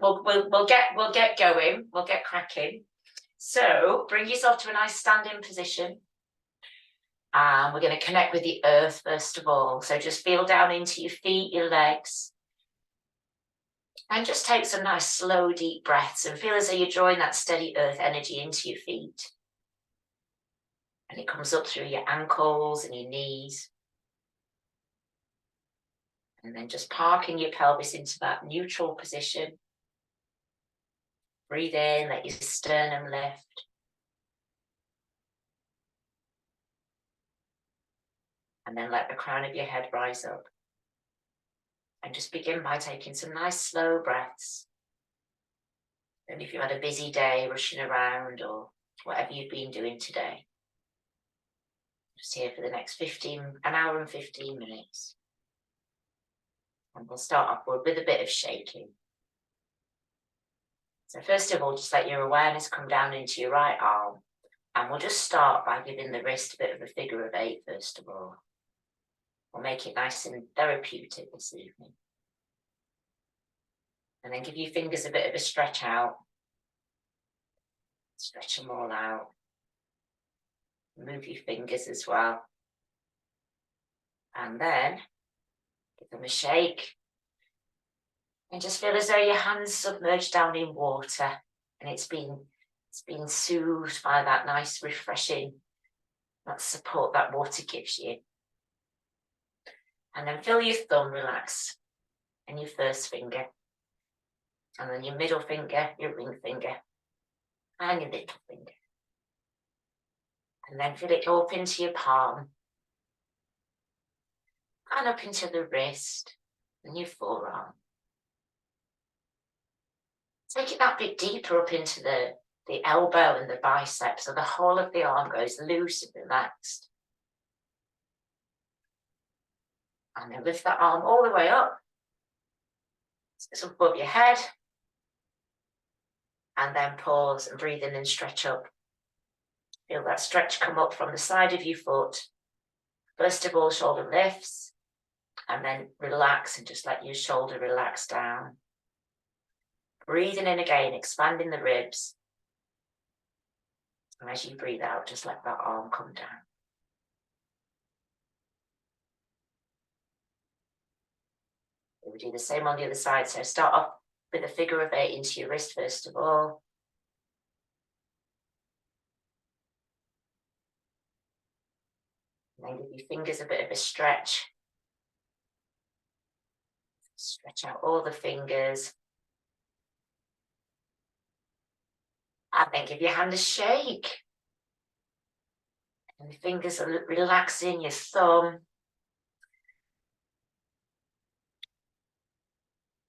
we'll get going. We'll get cracking. So bring yourself to a nice standing position. And we're going to connect with the earth first of all. So just feel down into your feet, your legs. And just take some nice slow deep breaths and feel as though you're drawing that steady earth energy into your feet. And it comes up through your ankles and your knees. And then just parking your pelvis into that neutral position. Breathe in, let your sternum lift. And then let the crown of your head rise up. And just begin by taking some nice slow breaths. And if you had a busy day rushing around or whatever you've been doing today, just here for the next an hour and 15 minutes. And we'll start off with a bit of shaking. So first of all, just let your awareness come down into your right arm. And we'll just start by giving the wrist a bit of a figure of 8 first of all. We'll make it nice and therapeutic this evening. And then give your fingers a bit of a stretch out. Stretch them all out. Move your fingers as well. And then give them a shake. And just feel as though your hands submerged down in water. And it's been soothed by that nice refreshing, that support that water gives you. And then feel your thumb relax. And your first finger. And then your middle finger, your ring finger. And your little finger. And then feel it go up into your palm. And up into the wrist. And your forearm. Take it that bit deeper up into the elbow and the bicep, so the whole of the arm goes loose and relaxed. And then lift that arm all the way up. It's above your head. And then pause and breathe in and stretch up. Feel that stretch come up from the side of your foot. First of all, shoulder lifts. And then relax and just let your shoulder relax down. Breathing in again, expanding the ribs. And as you breathe out, just let that arm come down. We'll do the same on the other side. So start off with a figure of 8 into your wrist first of all. And then give your fingers a bit of a stretch. Stretch out all the fingers. And then give your hand a shake. And the fingers are relaxing, your thumb.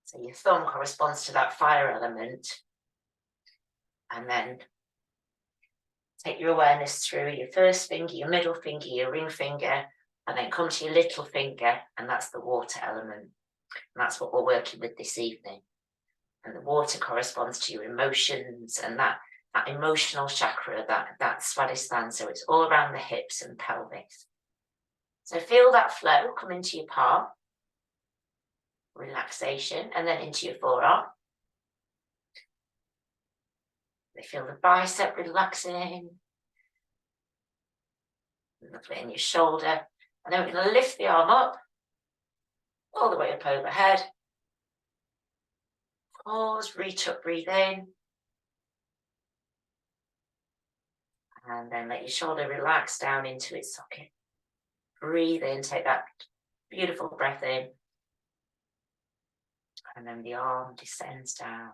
So your thumb corresponds to that fire element. And then take your awareness through your first finger, your middle finger, your ring finger, and then come to your little finger, and that's the water element. And that's what we're working with this evening. And the water corresponds to your emotions and that emotional chakra, that Swadhisthana. So it's all around the hips and pelvis. So feel that flow come into your palm. Relaxation, and then into your forearm. They feel the bicep relaxing. Lovely in your shoulder. And then we're going to lift the arm up, all the way up overhead. Pause, reach up, breathe in. And then let your shoulder relax down into its socket. Breathe in, take that beautiful breath in. And then the arm descends down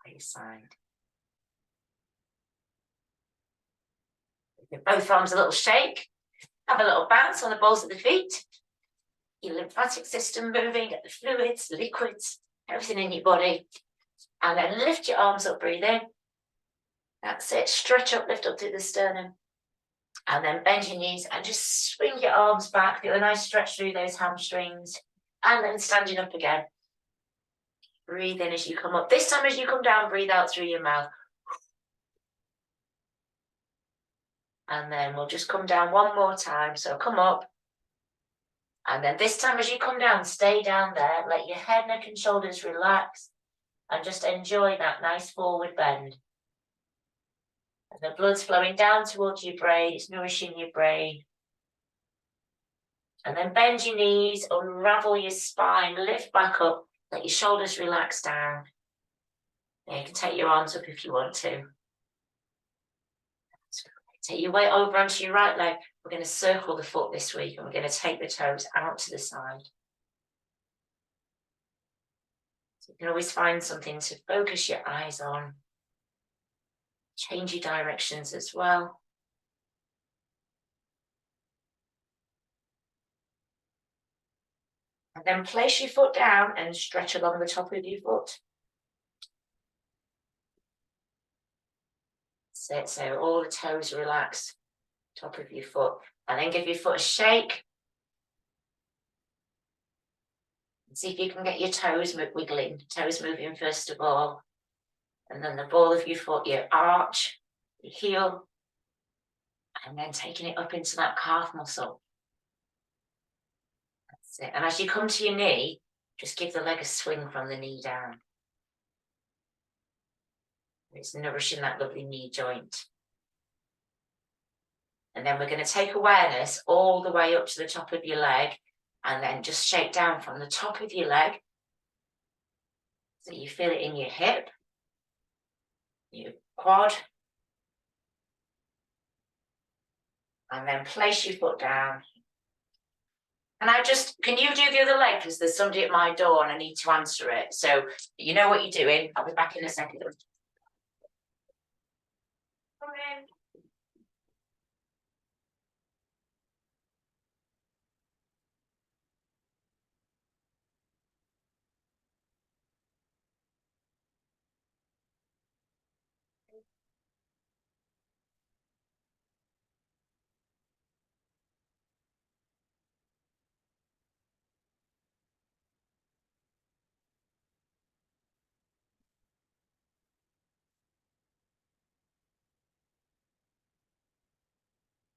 by your side. Give both arms a little shake. Have a little bounce on the balls of the feet. Your lymphatic system moving, get the fluids, liquids, everything in your body. And then lift your arms up, breathe in. That's it. Stretch up, lift up through the sternum. And then bend your knees and just swing your arms back. Feel a nice stretch through those hamstrings. And then standing up again. Breathe in as you come up. This time as you come down, breathe out through your mouth. And then we'll just come down one more time. So come up. And then this time as you come down, stay down there. Let your head, neck and shoulders relax. and just enjoy that nice forward bend. And the blood's flowing down towards your brain, it's nourishing your brain. And then bend your knees, unravel your spine, lift back up, let your shoulders relax down. Yeah, you can take your arms up if you want to. Take your weight over onto your right leg. We're going to circle the foot this week and we're going to take the toes out to the side. So you can always find something to focus your eyes on. Change your directions as well. And then place your foot down and stretch along the top of your foot. That's it. So all the toes relax, top of your foot. And then give your foot a shake. See if you can get your toes wiggling, toes moving first of all. And then the ball of your foot, your arch, your heel. And then taking it up into that calf muscle. That's it. And as you come to your knee, just give the leg a swing from the knee down. It's nourishing that lovely knee joint. And then we're going to take awareness all the way up to the top of your leg and then just shake down from the top of your leg. So you feel it in your hip, your quad. And then place your foot down. And can you do the other leg? Because there's somebody at my door and I need to answer it. So you know what you're doing. I'll be back in a second. Come in.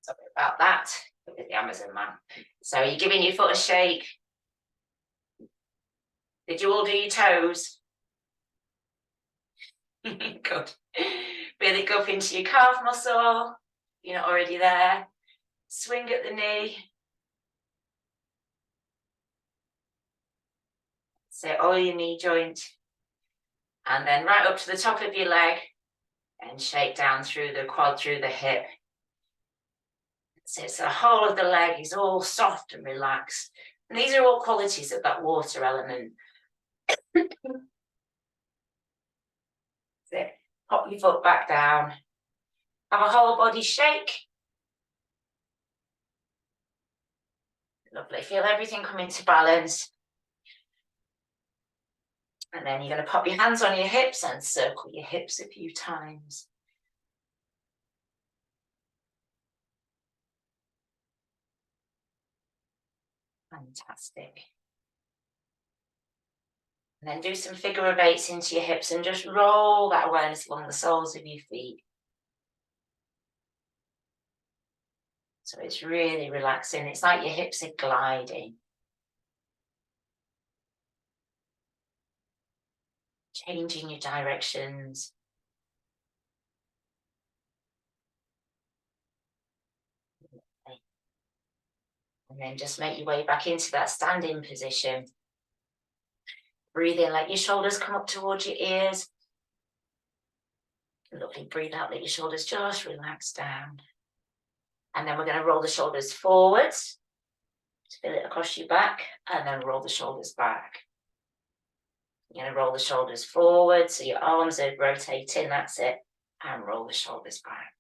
Sorry about that. Look at the Amazon man. So you're giving your foot a shake. Did you all do your toes? Good. Really go up into your calf muscle. You're not already there. Swing at the knee. So all your knee joint. And then right up to the top of your leg and shake down through the quad, through the hip. So the whole of the leg is all soft and relaxed. And these are all qualities of that water element. So pop your foot back down. Have a whole body shake. Lovely. Feel everything come into balance. And then you're going to pop your hands on your hips and circle your hips a few times. Fantastic. And then do some figure of eights into your hips and just roll that awareness along the soles of your feet. So it's really relaxing. It's like your hips are gliding. Changing your directions. And then just make your way back into that standing position. Breathe in, let your shoulders come up towards your ears. Lovely, breathe out, let your shoulders just relax down. And then we're going to roll the shoulders forwards. Feel it across your back, and then roll the shoulders back. You're going to roll the shoulders forward, so your arms are rotating, that's it. And roll the shoulders back.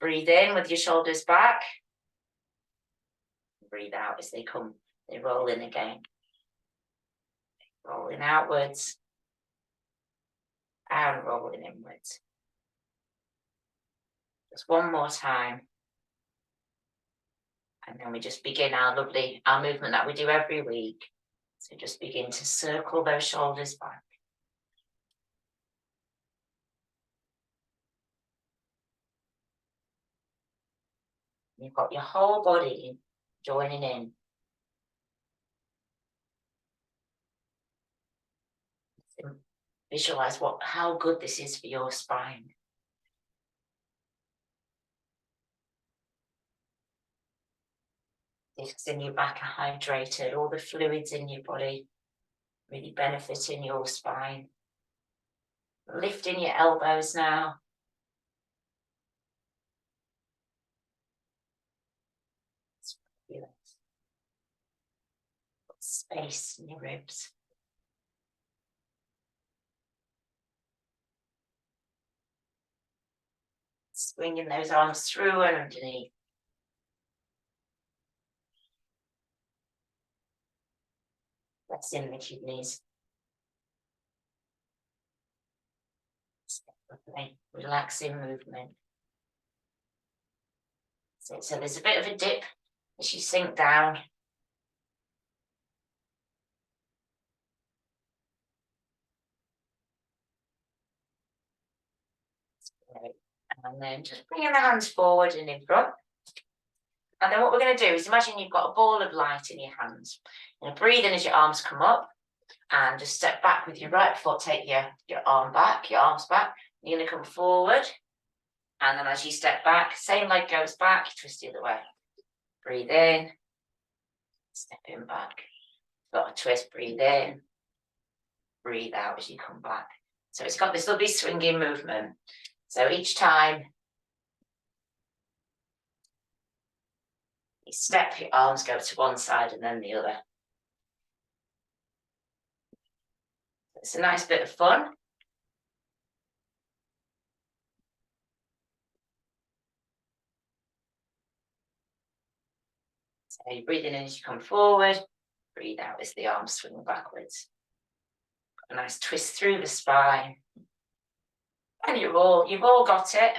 Breathe in with your shoulders back. Breathe out as they come, they roll in again. Rolling outwards and rolling inwards. Just one more time. And then we just begin our movement that we do every week. So just begin to circle those shoulders back. You've got your whole body joining in. Visualize how good this is for your spine. Discs in your back are hydrated, all the fluids in your body really benefiting your spine. Lifting your elbows now. Space in your ribs. Swinging those arms through and underneath. Pressing the kidneys. Relaxing movement. So there's a bit of a dip as you sink down. And then just bringing the hands forward and in front. And then what we're going to do is imagine you've got a ball of light in your hands. You're going to breathe in as your arms come up and just step back with your right foot. Take your arm back, your arms back. You're going to come forward. And then as you step back, same leg goes back, you twist the other way. Breathe in, step in back. Got a twist, breathe in, breathe out as you come back. So it's got this lovely swinging movement. So each time you step, your arms go to one side and then the other. It's a nice bit of fun. So you're breathing in as you come forward, breathe out as the arms swing backwards. Got a nice twist through the spine. And you've all got it.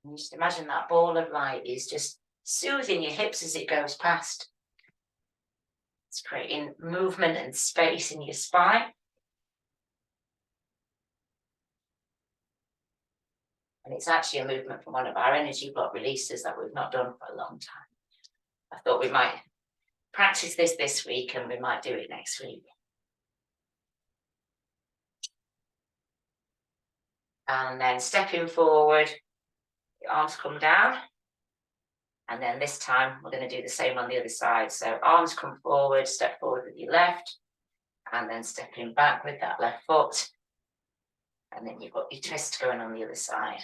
And just imagine that ball of light is just soothing your hips as it goes past. It's creating movement and space in your spine. And it's actually a movement from one of our energy block releases that we've not done for a long time. I thought we might practice this week and we might do it next week. And then stepping forward, your arms come down. And then this time we're going to do the same on the other side. So arms come forward, step forward with your left, and then stepping back with that left foot. And then you've got your twist going on the other side.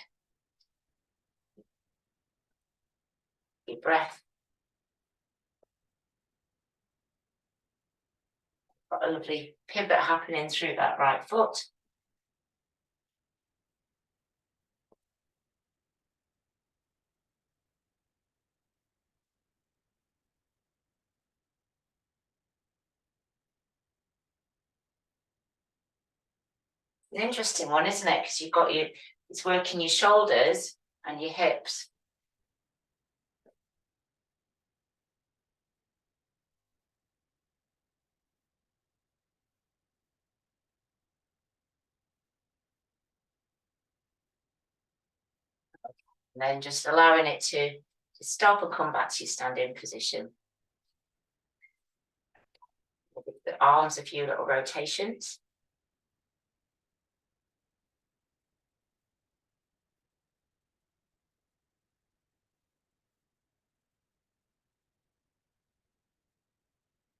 Your breath. Got a lovely pivot happening through that right foot. An interesting one, isn't it? Because you've got it's working your shoulders and your hips. And then just allowing it to stop and come back to your standing position. The arms, a few little rotations.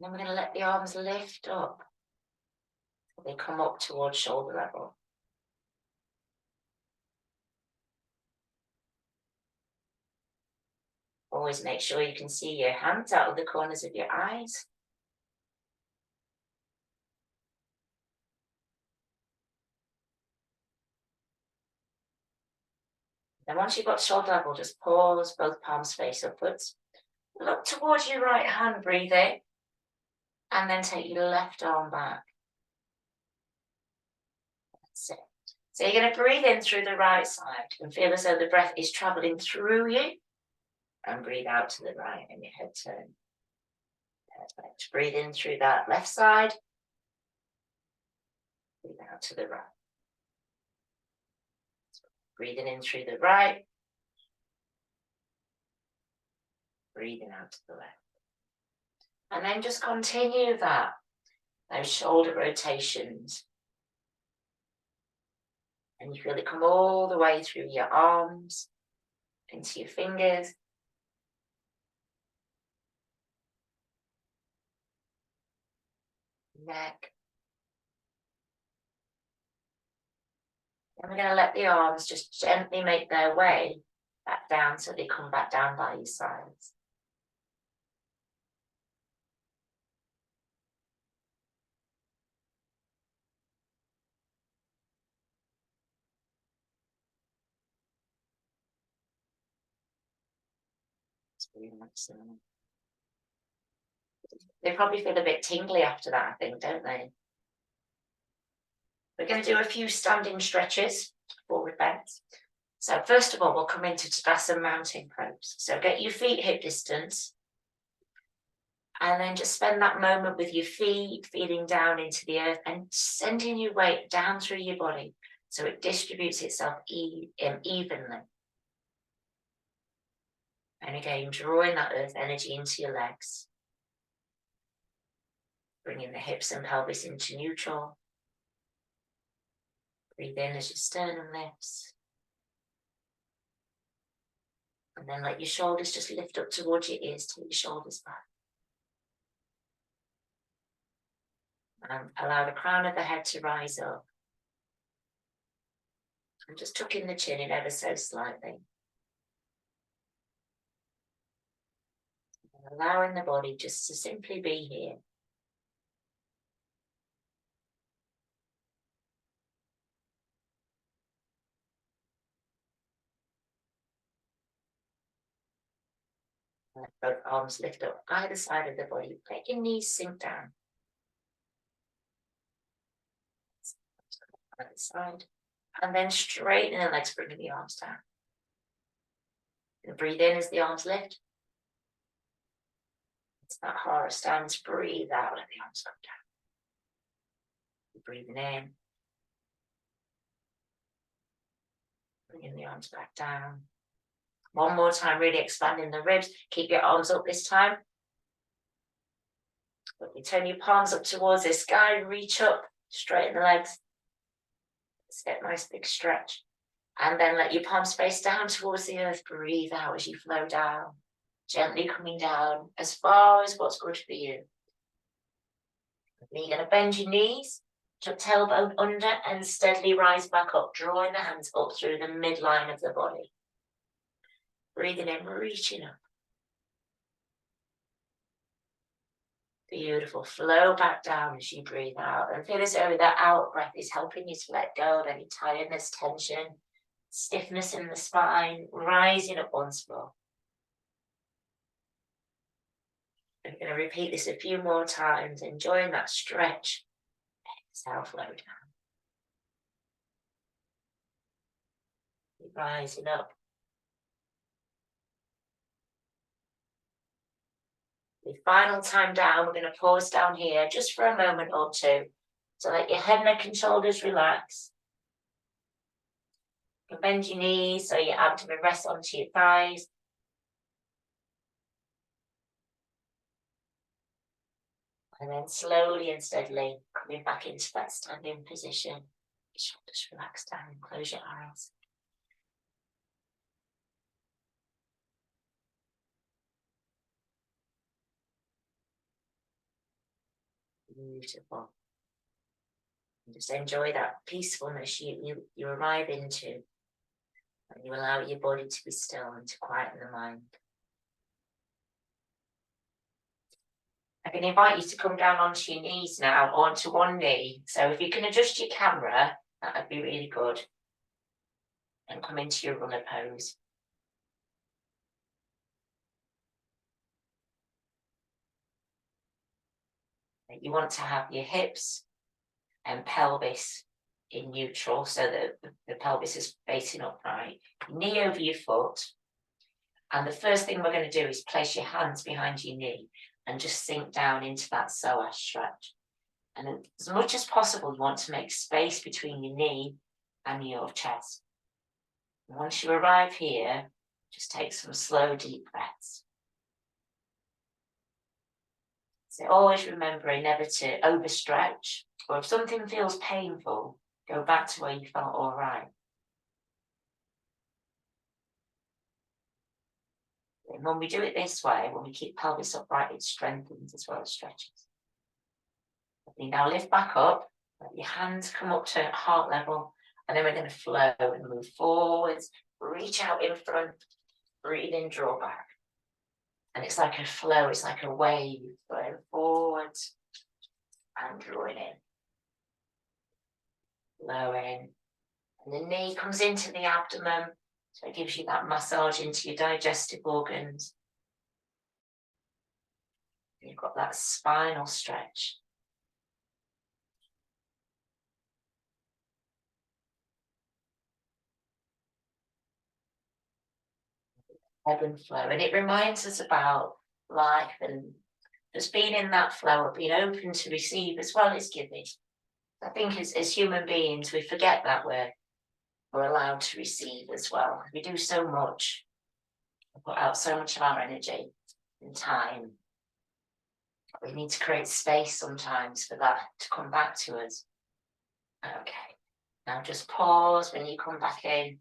And then we're going to let the arms lift up. They come up towards shoulder level. Always make sure you can see your hands out of the corners of your eyes. Then once you've got shoulder level, just pause, both palms face upwards. Look towards your right hand, breathe in. And then take your left arm back. That's it. So you're going to breathe in through the right side and feel as though the breath is traveling through you. And breathe out to the right and your head turn. Perfect. Breathe in through that left side out to the right. Breathing in through the right. Breathing out to the left. And then just continue that, those shoulder rotations. And you feel it come all the way through your arms, into your fingers. Neck. And we're going to let the arms just gently make their way back down so they come back down by your sides. They probably feel a bit tingly after that, I think, don't they? We're going to do a few standing stretches, forward bends. So first of all, we'll come into Tadasana mountain pose. So get your feet hip distance. And then just spend that moment with your feet feeling down into the earth and sending your weight down through your body so it distributes itself evenly. And again, drawing that earth energy into your legs. Bringing the hips and pelvis into neutral. Breathe in as your sternum lifts. And then let your shoulders just lift up towards your ears, take your shoulders back. And allow the crown of the head to rise up. And just tucking the chin in ever so slightly. And allowing the body just to simply be here. Let both arms lift up either side of the body. Let your knees sink down. Other side. And then straighten the legs, bringing the arms down. And breathe in as the arms lift. It's that horror stance. Breathe out, let the arms come down. Breathing in. Bringing the arms back down. One more time, really expanding the ribs. Keep your arms up this time. But you turn your palms up towards the sky, reach up, straighten the legs. Let's get a nice big stretch. And then let your palms face down towards the earth. Breathe out as you flow down. Gently coming down as far as what's good for you. Then you're going to bend your knees, tuck tailbone under and steadily rise back up, drawing the hands up through the midline of the body. Breathing in, reaching up. Beautiful. Flow back down as you breathe out. And feel as though that out breath is helping you to let go of any tiredness, tension, stiffness in the spine, rising up once more. I'm going to repeat this a few more times, enjoying that stretch. Exhale, flow down. Keep rising up. The final time down, we're going to pause down here just for a moment or two. So let your head, neck and shoulders relax. You bend your knees so your abdomen rests onto your thighs. And then slowly and steadily coming back into that standing position. Your shoulders relax down and close your eyes. Beautiful. And just enjoy that peacefulness you arrive into. And you allow your body to be still and to quieten the mind. I can invite you to come down onto your knees now, or onto one knee. So if you can adjust your camera, that would be really good. And come into your runner pose. You want to have your hips and pelvis in neutral so that the pelvis is facing upright. Knee over your foot. And the first thing we're going to do is place your hands behind your knee and just sink down into that psoas stretch. And as much as possible, you want to make space between your knee and your chest. And once you arrive here, just take some slow, deep breaths. So always remembering never to overstretch, or if something feels painful, go back to where you felt all right. And when we do it this way, when we keep pelvis upright, it strengthens as well as stretches. You now lift back up, let your hands come up to heart level, and then we're going to flow and move forwards, reach out in front, breathe in, draw back. And it's like a flow, it's like a wave, going forwards and drawing in. Flowing. And the knee comes into the abdomen, so it gives you that massage into your digestive organs. You've got that spinal stretch. Ebb and flow. And it reminds us about life and just being in that flow, being open to receive as well as giving. I think as human beings, we forget that we're allowed to receive as well. We do so much, we put out so much of our energy and time. We need to create space sometimes for that to come back to us. Okay, now just pause when you come back in.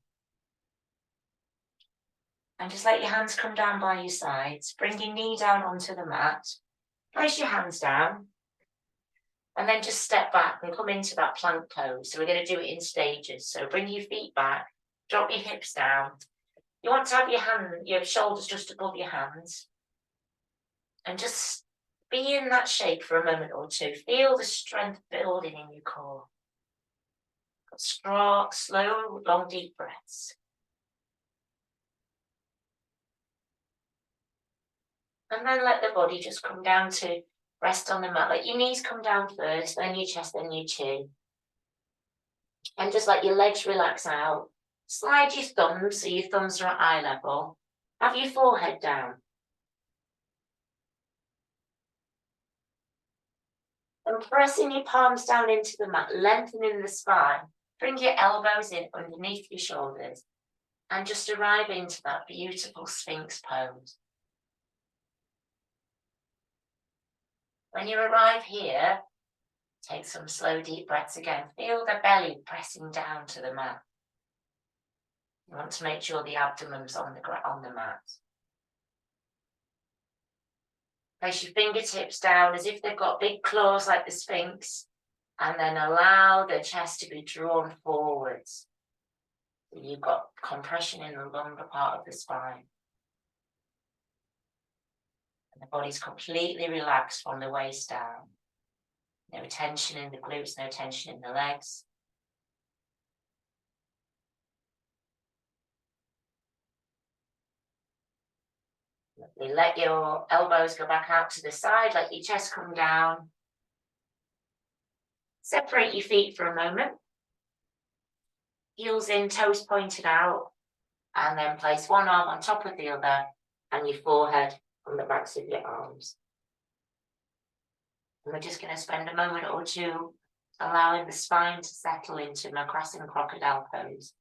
And just let your hands come down by your sides. Bring your knee down onto the mat. Place your hands down. And then just step back and come into that plank pose. So we're going to do it in stages. So bring your feet back. Drop your hips down. You want to have your shoulders just above your hands. And just be in that shape for a moment or two. Feel the strength building in your core. Strong, slow, long, deep breaths. And then let the body just come down to rest on the mat. Let your knees come down first, then your chest, then your chin. And just let your legs relax out. Slide your thumbs so your thumbs are at eye level. Have your forehead down. And pressing your palms down into the mat, lengthening the spine. Bring your elbows in underneath your shoulders. And just arrive into that beautiful Sphinx pose. When you arrive here, take some slow, deep breaths again. Feel the belly pressing down to the mat. You want to make sure the abdomen's on the mat. Place your fingertips down as if they've got big claws like the Sphinx, and then allow the chest to be drawn forwards. So you've got compression in the lumbar part of the spine. And the body's completely relaxed from the waist down. No tension in the glutes, no tension in the legs. Let your elbows go back out to the side, let your chest come down. Separate your feet for a moment. Heels in, toes pointed out. And then place one arm on top of the other and your forehead on the backs of your arms. And we're just going to spend a moment or two allowing the spine to settle into Macrassan crocodile pose.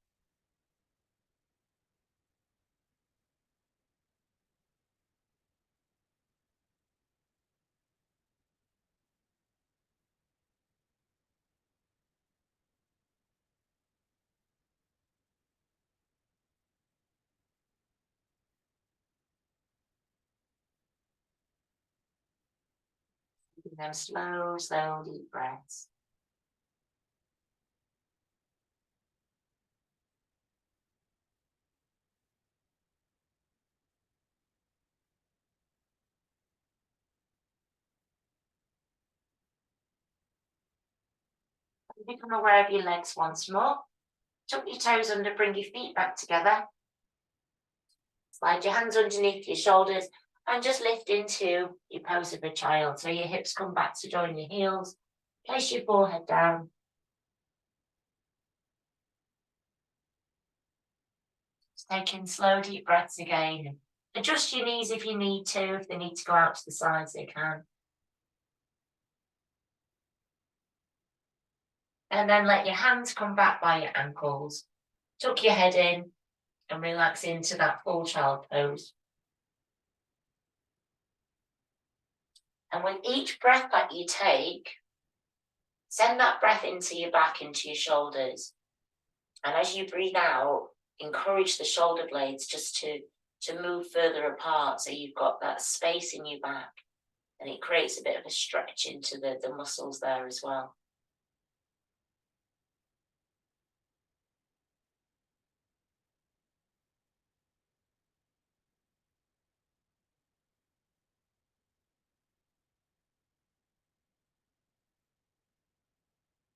Taking them slow, slow, deep breaths. Become aware of your legs once more. Tuck your toes under, bring your feet back together. Slide your hands underneath your shoulders and just lift into your pose of a child. So your hips come back to join your heels. Place your forehead down. Just taking slow, deep breaths again. Adjust your knees if you need to. If they need to go out to the sides, they can. And then let your hands come back by your ankles. Tuck your head in and relax into that full child pose. And with each breath that you take, send that breath into your back, into your shoulders. And as you breathe out, encourage the shoulder blades just to move further apart so you've got that space in your back. And it creates a bit of a stretch into the muscles there as well.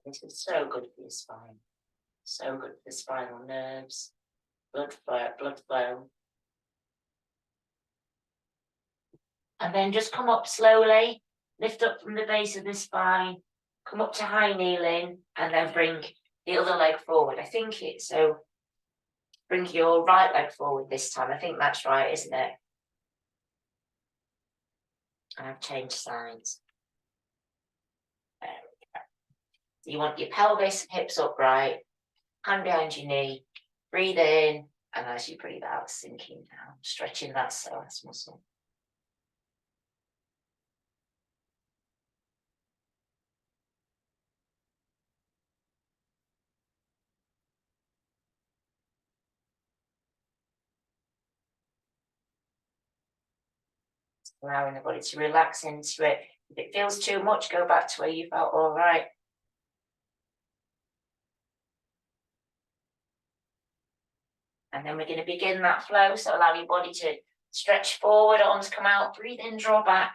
This is so good for your spine. So good for the spinal nerves, blood flow. And then just come up slowly, lift up from the base of the spine, come up to high kneeling, and then bring the other leg forward. I think it's so. Bring your right leg forward this time. I think that's right, isn't it? And I've changed sides. There we go. You want your pelvis, hips upright, hand behind your knee, breathe in, and as you breathe out, sinking down, stretching that psoas muscle. Allowing the body to relax into it. If it feels too much, go back to where you felt all right. And then we're going to begin that flow. So allow your body to stretch forward, arms come out, breathe in, draw back.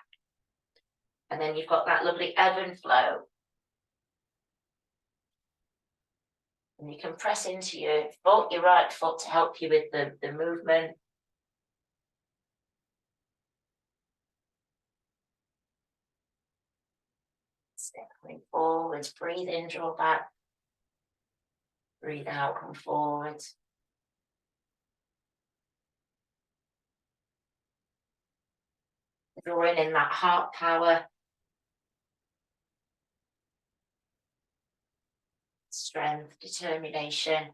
And then you've got that lovely ebb and flow. And you can press into your foot, your right foot, to help you with the movement. Step coming forwards, breathe in, draw back. Breathe out, come forward. Drawing in that heart power. Strength, determination.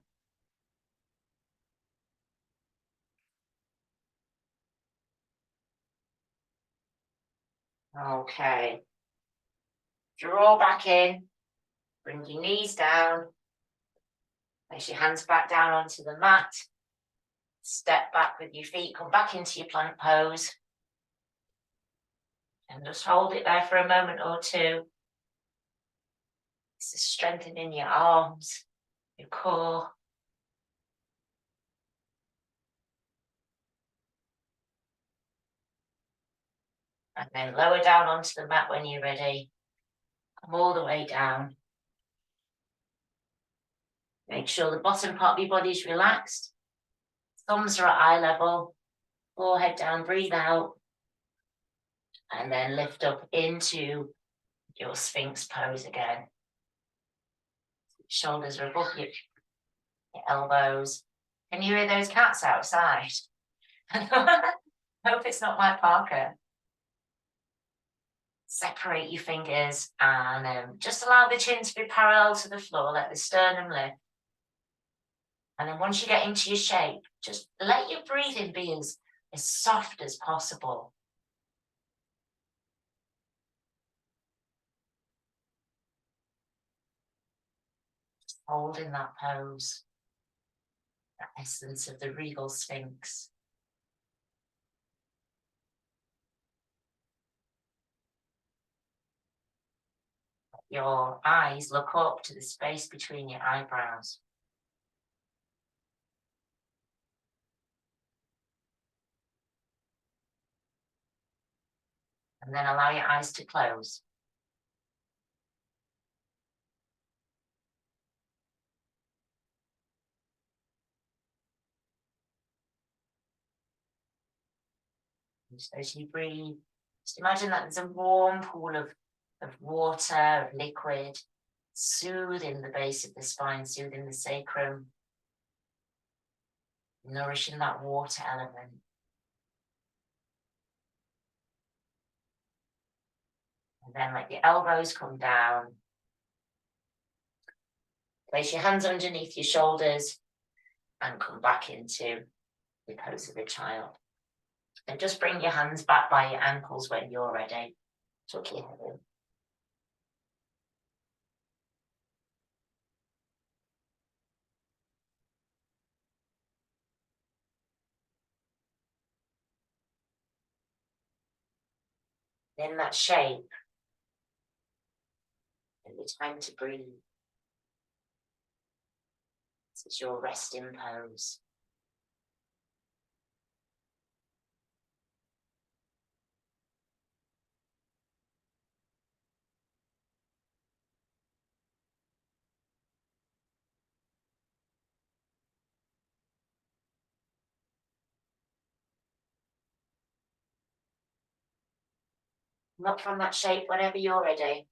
Okay. Draw back in. Bring your knees down. Place your hands back down onto the mat. Step back with your feet. Come back into your plank pose. And just hold it there for a moment or two. This is strengthening your arms, your core. And then lower down onto the mat when you're ready. Come all the way down. Make sure the bottom part of your body is relaxed. Thumbs are at eye level. Forehead down, breathe out. And then lift up into your Sphinx pose again. Shoulders are above your elbows. Can you hear those cats outside? I hope it's not my Parker. Separate your fingers and just allow the chin to be parallel to the floor. Let the sternum lift. And then once you get into your shape, just let your breathing be as soft as possible. Just holding that pose, that essence of the regal Sphinx. Your eyes look up to the space between your eyebrows. And then allow your eyes to close. Just as you breathe, just imagine that there's a warm pool of water, of liquid, soothing the base of the spine, soothing the sacrum, nourishing that water element. And then let your elbows come down. Place your hands underneath your shoulders and come back into the pose of a child. And just bring your hands back by your ankles when you're ready. Tuck your head in. In that shape, and it's time to breathe. This is your resting pose. Up from that shape whenever you're ready.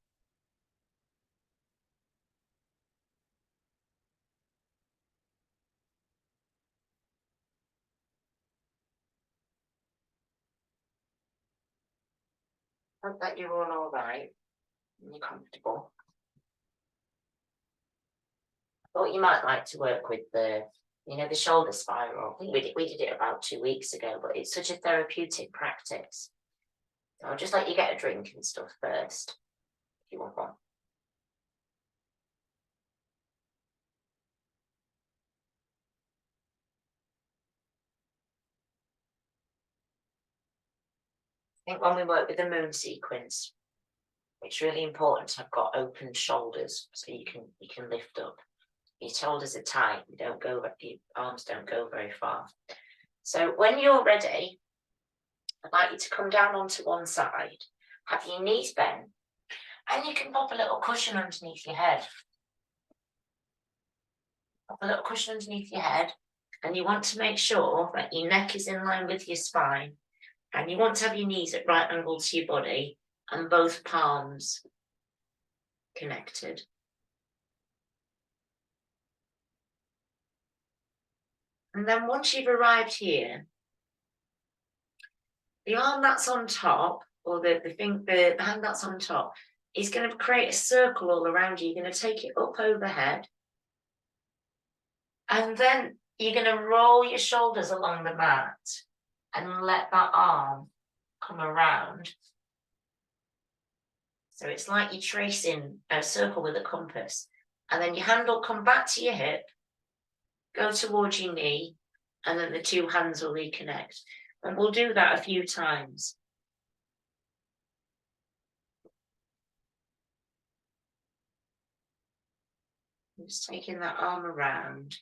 Hope that you're all right and you're comfortable. I thought you might like to work with the shoulder spiral. I think we did it about 2 weeks ago, but it's such a therapeutic practice. So I'll just let you get a drink and stuff first, if you want one. I think when we work with the moon sequence, it's really important to have got open shoulders so you can lift up. Your shoulders are tight, your arms don't go very far. So when you're ready, I'd like you to come down onto one side, have your knees bent, and you can pop a little cushion underneath your head. Pop a little cushion underneath your head, and you want to make sure that your neck is in line with your spine, and you want to have your knees at right angle to your body, and both palms connected. And then once you've arrived here, the arm that's on top, or the hand that's on top, is going to create a circle all around you. You're going to take it up overhead. And then you're going to roll your shoulders along the mat and let that arm come around. So it's like you're tracing a circle with a compass. And then your hand will come back to your hip, go towards your knee, and then the two hands will reconnect. And we'll do that a few times. Just taking that arm around.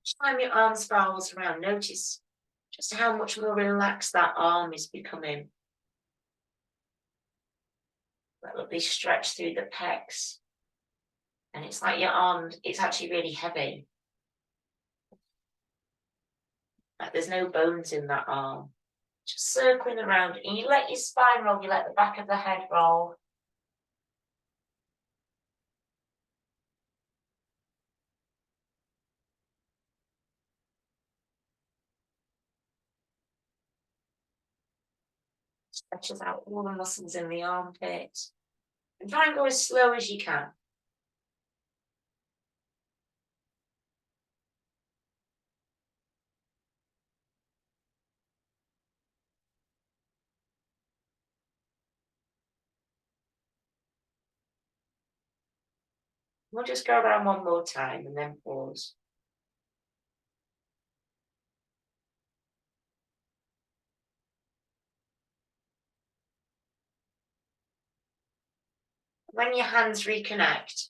Each time your arm spirals around, notice just how much more relaxed that arm is becoming. That will be stretched through the pecs. And it's like your arm, it's actually really heavy. Like there's no bones in that arm. Just circling around. And you let your spine roll, you let the back of the head roll. Stretches out all the muscles in the armpit. And try and go as slow as you can. We'll just go around one more time and then pause. When your hands reconnect,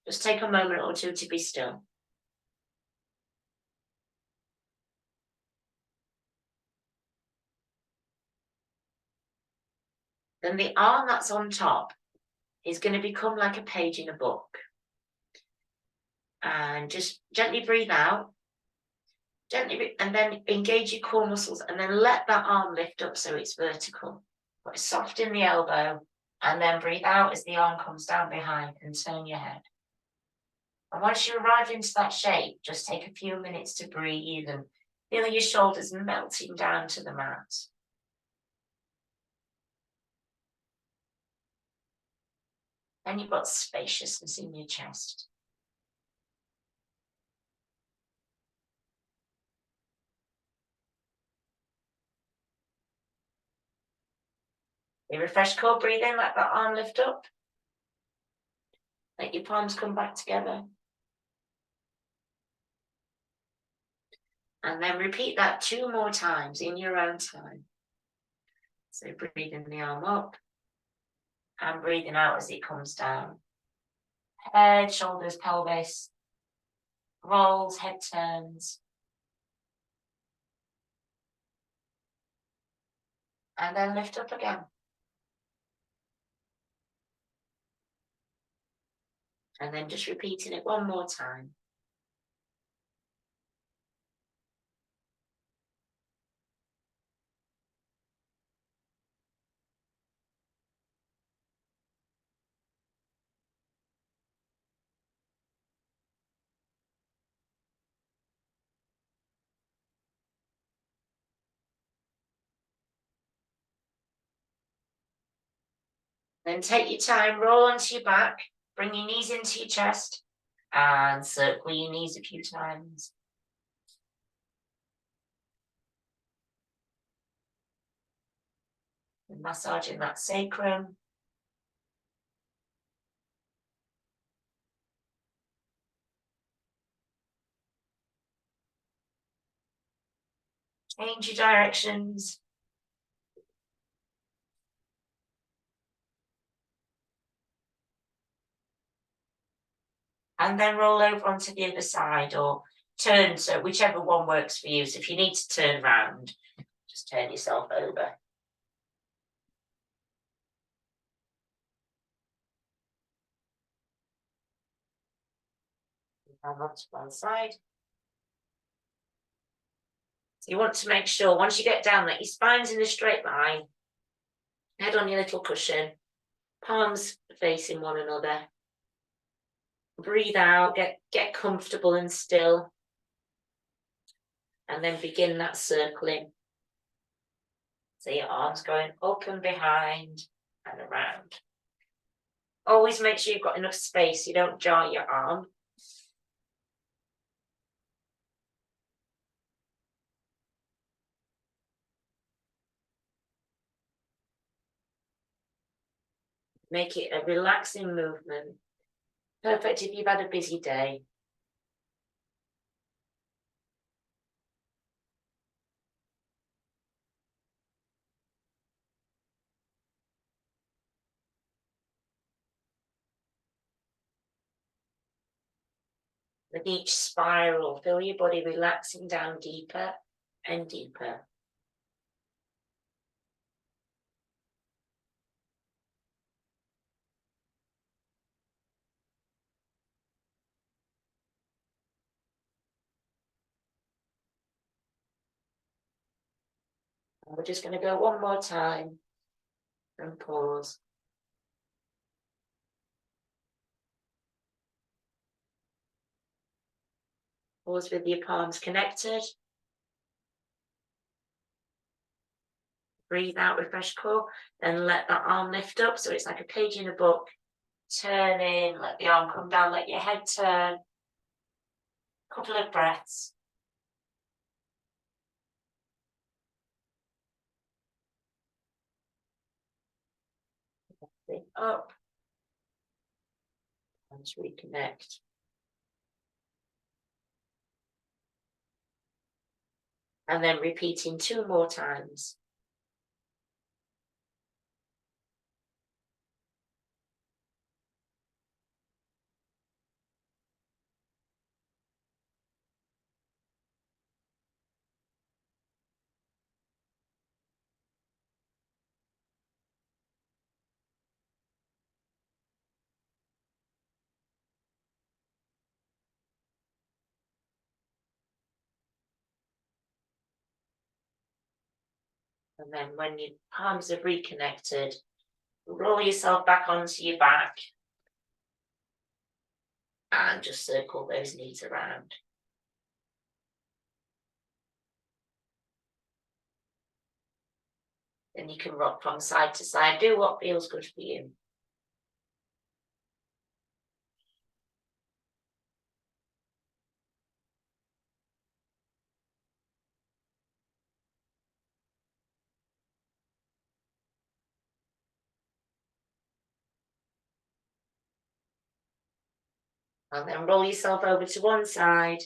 just take a moment or two to be still. Then the arm that's on top is going to become like a page in a book. And just gently breathe out. And then engage your core muscles and then let that arm lift up so it's vertical. But soft in the elbow and then breathe out as the arm comes down behind and turn your head. And once you arrive into that shape, just take a few minutes to breathe and Feel your shoulders melting down to the mat. And you've got spaciousness in your chest. You refresh core, breathe in, let that arm lift up. Let your palms come back together. And then repeat that 2 more times in your own time. So breathing the arm up and breathing out as it comes down. Head, shoulders, pelvis, rolls, head turns. And then lift up again. And then just repeating it 1 more time. Then take your time, roll onto your back, bring your knees into your chest, and circle your knees a few times. And massaging that sacrum. Change your directions. And then roll over onto the other side or turn, so whichever one works for you. So if you need to turn around, just turn yourself over. And onto one side. So you want to make sure once you get down that your spine's in a straight line, head on your little cushion, palms facing one another. Breathe out, get comfortable and still. And then begin that circling. So your arms going up and behind and around. Always make sure you've got enough space, you don't jar your arm. Make it a relaxing movement. Perfect if you've had a busy day. With each spiral, feel your body relaxing down deeper and deeper. And we're just going to go 1 more time and pause. Pause with your palms connected. Breathe out, refresh core, then let that arm lift up so it's like a page in a book. Turn in, let the arm come down, let your head turn. Couple of breaths. Lift up and reconnect. And then repeating 2 more times. And then when your palms have reconnected, roll yourself back onto your back and just circle those knees around. And you can rock from side to side. Do what feels good for you. And then roll yourself over to one side.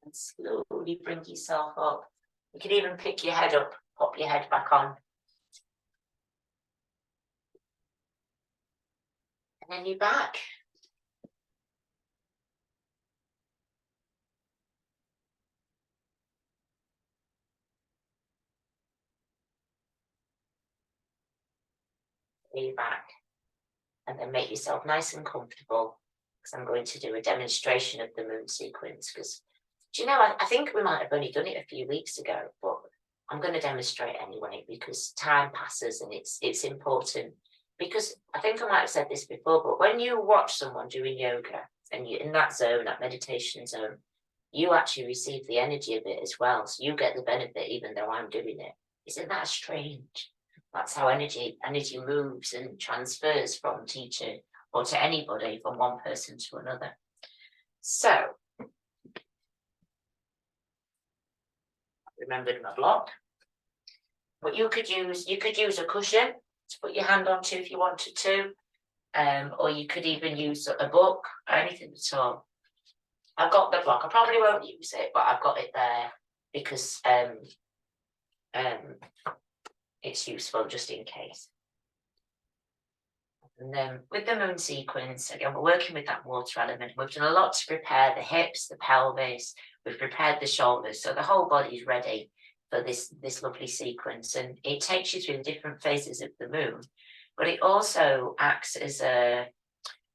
And slowly bring yourself up. You can even pick your head up, pop your head back on. And then you're back. You're back. And then make yourself nice and comfortable, because I'm going to do a demonstration of the moon sequence. Because, do you know, I think we might have only done it a few weeks ago, but I'm going to demonstrate anyway, because time passes and it's important. Because I think I might have said this before, but when you watch someone doing yoga and you're in that zone, that meditation zone, you actually receive the energy of it as well. So you get the benefit even though I'm doing it. Isn't that strange? That's how energy moves and transfers from teacher or to anybody, from one person to another. So remembered my block. But you could use a cushion to put your hand onto if you wanted to, or you could even use a book or anything at all. I've got the block. I probably won't use it, but I've got it there because it's useful just in case. And then with the moon sequence, again, we're working with that water element. We've done a lot to prepare the hips, the pelvis. We've prepared the shoulders, so the whole body is ready for this lovely sequence. And it takes you through the different phases of the moon, but it also acts as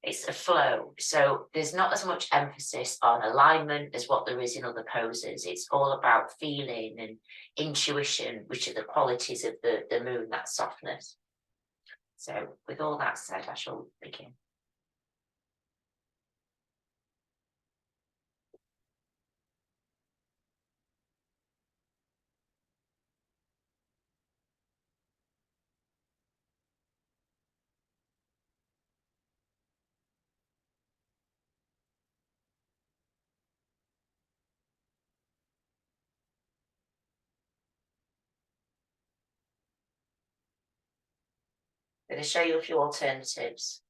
it's a flow. So there's not as much emphasis on alignment as what there is in other poses. It's all about feeling and intuition, which are the qualities of the moon, that softness. So with all that said, I shall begin. I'm going to show you a few alternatives.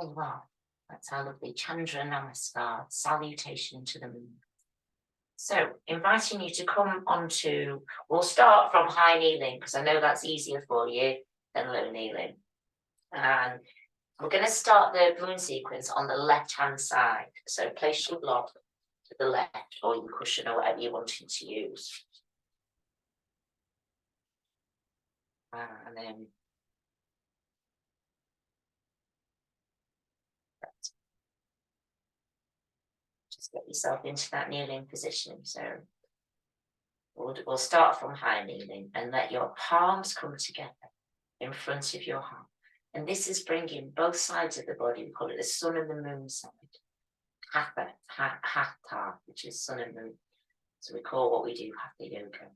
Oh wow, that's our lovely Chandra Namaskar, salutation to the moon. So inviting you to come onto, we'll start from high kneeling because I know that's easier for you than low kneeling. And we're going to start the moon sequence on the left hand side. So place your block to the left or your cushion or whatever you're wanting to use. And then just get yourself into that kneeling position. So we'll start from high kneeling and let your palms come together in front of your heart. And this is bringing both sides of the body. We call it the sun and the moon side. Hatha, which is sun and moon. So we call what we do Hatha yoga.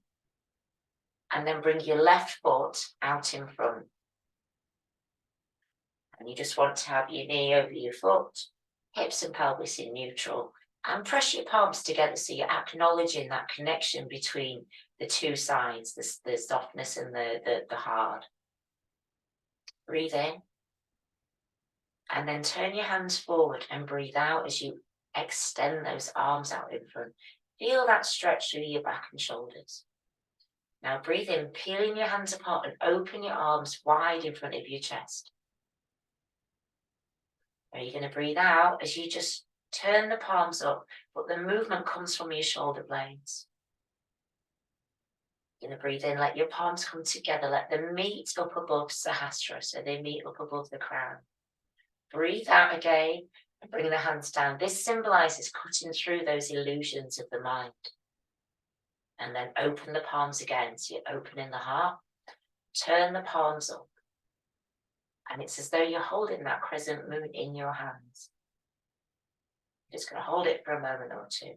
And then bring your left foot out in front. And you just want to have your knee over your foot, hips and pelvis in neutral, and press your palms together so you're acknowledging that connection between the two sides, the softness and the hard. Breathe in. And then turn your hands forward and breathe out as you extend those arms out in front. Feel that stretch through your back and shoulders. Now breathe in, peeling your hands apart and open your arms wide in front of your chest. Now you're going to breathe out as you just turn the palms up, but the movement comes from your shoulder blades. You're going to breathe in, let your palms come together, let them meet up above Sahasrara, so they meet up above the crown. Breathe out again and bring the hands down. This symbolizes cutting through those illusions of the mind. And then open the palms again. So you're opening the heart. Turn the palms up. And it's as though you're holding that crescent moon in your hands. You're just going to hold it for a moment or two.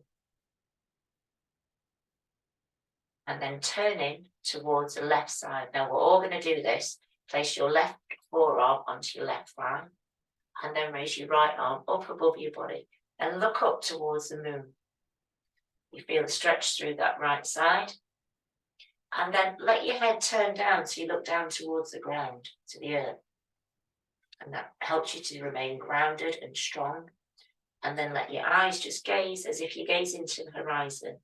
And then turning towards the left side. Now we're all going to do this. Place your left forearm onto your left thigh. And then raise your right arm up above your body and look up towards the moon. You feel a stretch through that right side. And then let your head turn down so you look down towards the ground, to the earth. And that helps you to remain grounded and strong. And then let your eyes just gaze as if you gaze into the horizon.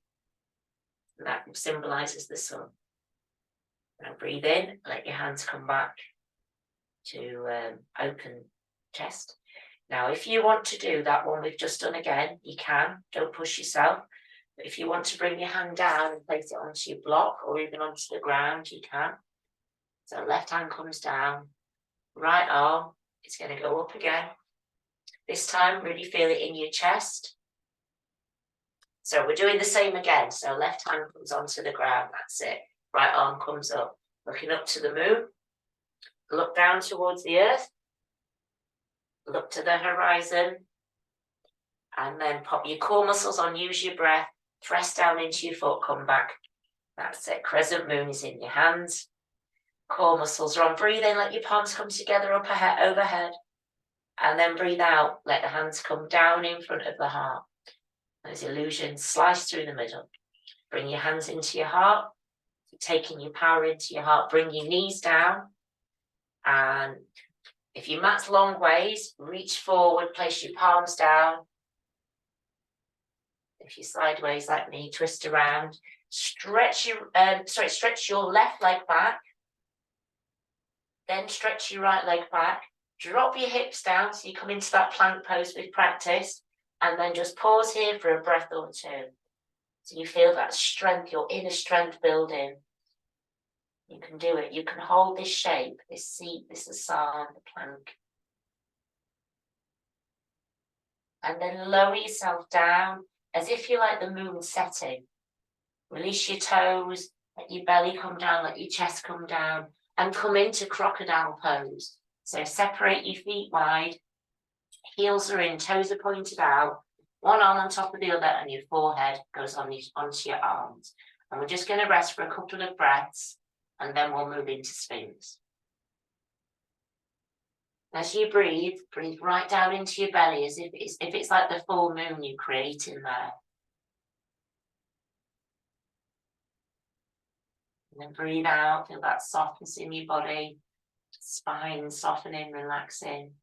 And that symbolizes the sun. Now breathe in, let your hands come back to open chest. Now, if you want to do that one we've just done again, you can. Don't push yourself. But if you want to bring your hand down and place it onto your block or even onto the ground, you can. So left hand comes down, right arm, it's going to go up again. This time, really feel it in your chest. So we're doing the same again. So left hand comes onto the ground, that's it. Right arm comes up, looking up to the moon. Look down towards the earth. Look to the horizon. And then pop your core muscles on, use your breath. Press down into your foot, come back. That's it. Crescent moon is in your hands. Core muscles are on. Breathe in, let your palms come together up ahead, overhead. And then breathe out. Let the hands come down in front of the heart. Those illusions slice through the middle. Bring your hands into your heart. Taking your power into your heart. Bring your knees down. And if your mat's long ways, reach forward, place your palms down. If you're sideways like me, twist around. Stretch your left leg back. Then stretch your right leg back. Drop your hips down so you come into that plank pose with practice. And then just pause here for a breath or two. So you feel that strength, your inner strength building. You can do it. You can hold this shape, this seat, this asana, the plank. And then lower yourself down as if you're like the moon setting. Release your toes, let your belly come down, let your chest come down, and come into crocodile pose. So separate your feet wide, heels are in, toes are pointed out, one arm on top of the other, and your forehead goes onto your arms. And we're just going to rest for a couple of breaths, and then we'll move into Sphinx. As you breathe right down into your belly as if it's like the full moon you create in there. And then breathe out, feel that softness in your body, spine softening, relaxing.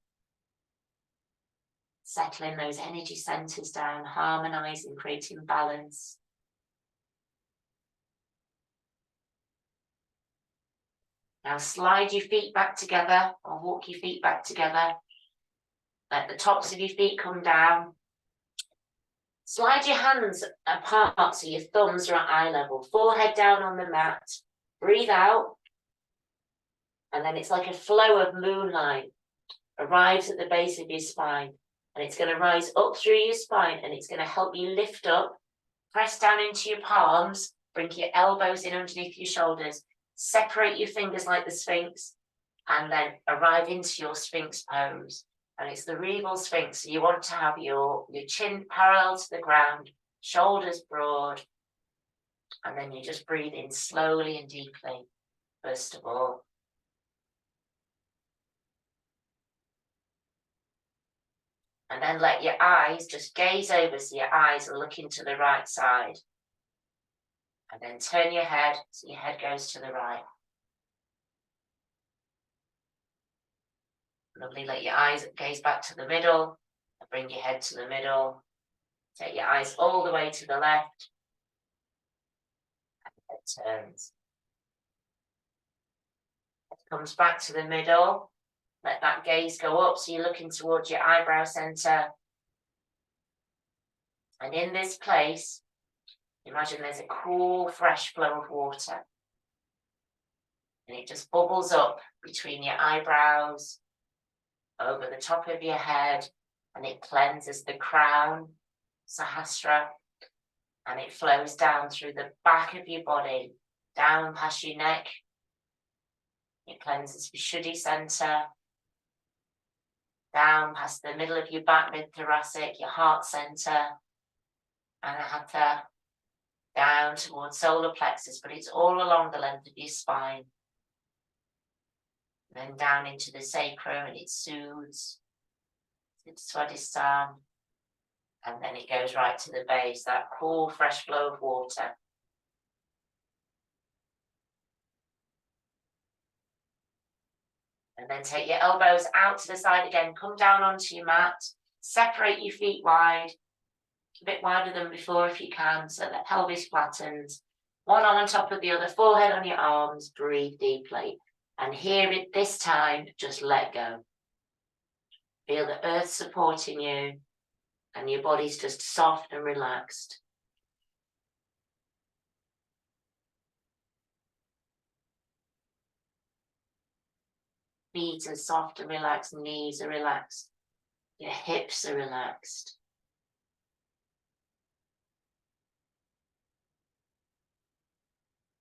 Settling those energy centers down, harmonizing, creating balance. Now slide your feet back together or walk your feet back together. Let the tops of your feet come down. Slide your hands apart so your thumbs are at eye level. Forehead down on the mat. Breathe out. And then it's like a flow of moonlight arrives at the base of your spine. And it's going to rise up through your spine and it's going to help you lift up. Press down into your palms. Bring your elbows in underneath your shoulders. Separate your fingers like the Sphinx. And then arrive into your Sphinx pose. And it's the regal Sphinx. So you want to have your chin parallel to the ground, shoulders broad. And then you just breathe in slowly and deeply, first of all. And then let your eyes just gaze over so your eyes are looking to the right side. And then turn your head so your head goes to the right. Lovely, let your eyes gaze back to the middle. Bring your head to the middle. Take your eyes all the way to the left. And it turns. It comes back to the middle. Let that gaze go up so you're looking towards your eyebrow center. And in this place, imagine there's a cool, fresh flow of water. And it just bubbles up between your eyebrows, over the top of your head, and it cleanses the crown, Sahasrara, and it flows down through the back of your body, down past your neck. It cleanses your Vishuddhi center, down past the middle of your back, mid-thoracic, your heart center, Anahata, down towards solar plexus, but it's all along the length of your spine. Then down into the sacrum, and it soothes into Swadhisthana, and then it goes right to the base, that cool, fresh flow of water. And then take your elbows out to the side again, come down onto your mat, separate your feet wide, a bit wider than before if you can, so that pelvis flattens. One arm on top of the other, forehead on your arms, breathe deeply. And here, this time, just let go. Feel the earth supporting you, and your body's just soft and relaxed. Feet are soft and relaxed, knees are relaxed, your hips are relaxed.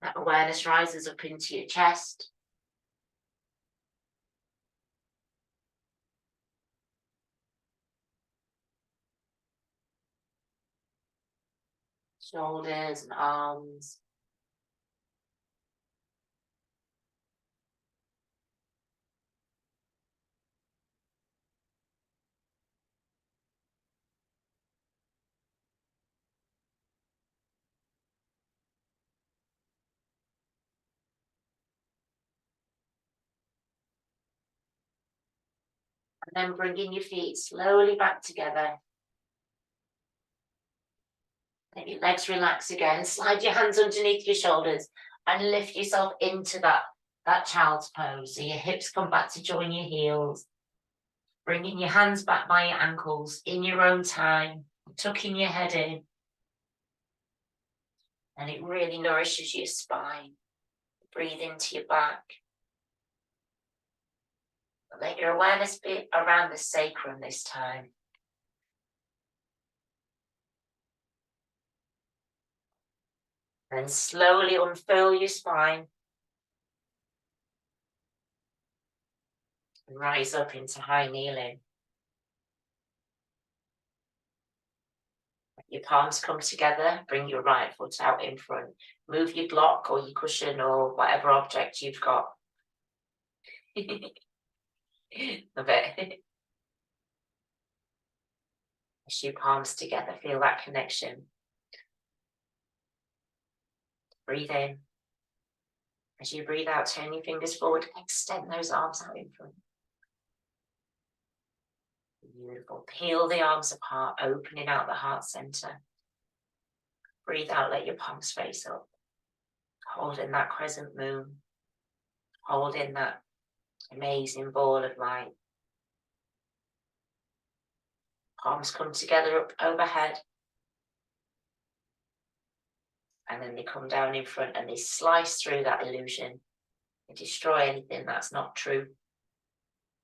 That awareness rises up into your chest. Shoulders and arms. And then bringing your feet slowly back together. Let your legs relax again. Slide your hands underneath your shoulders and lift yourself into that child's pose. So your hips come back to join your heels. Bringing your hands back by your ankles in your own time. Tucking your head in. And it really nourishes your spine. Breathe into your back. Let your awareness be around the sacrum this time. Then slowly unfurl your spine. And rise up into high kneeling. Let your palms come together. Bring your right foot out in front. Move your block or your cushion or whatever object you've got. A bit. Push your palms together. Feel that connection. Breathe in. As you breathe out, turn your fingers forward. Extend those arms out in front. Beautiful. Peel the arms apart, opening out the heart center. Breathe out, let your palms face up. Holding that crescent moon. Holding that amazing ball of light. Palms come together up overhead. And then they come down in front and they slice through that illusion. They destroy anything that's not true.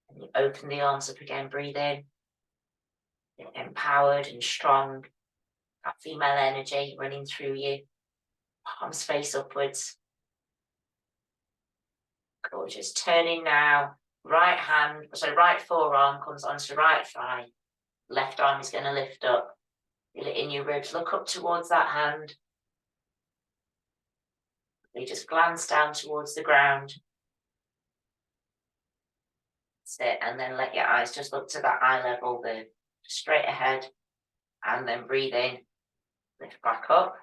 And you open the arms up again, breathe in. You're empowered and strong. That female energy running through you. Palms face upwards. Gorgeous. Turning now. Right forearm comes onto right thigh. Left arm is going to lift up. Feel it in your ribs. Look up towards that hand. You just glance down towards the ground. Sit, and then let your eyes just look to that eye level, straight ahead, and then breathe in, lift back up.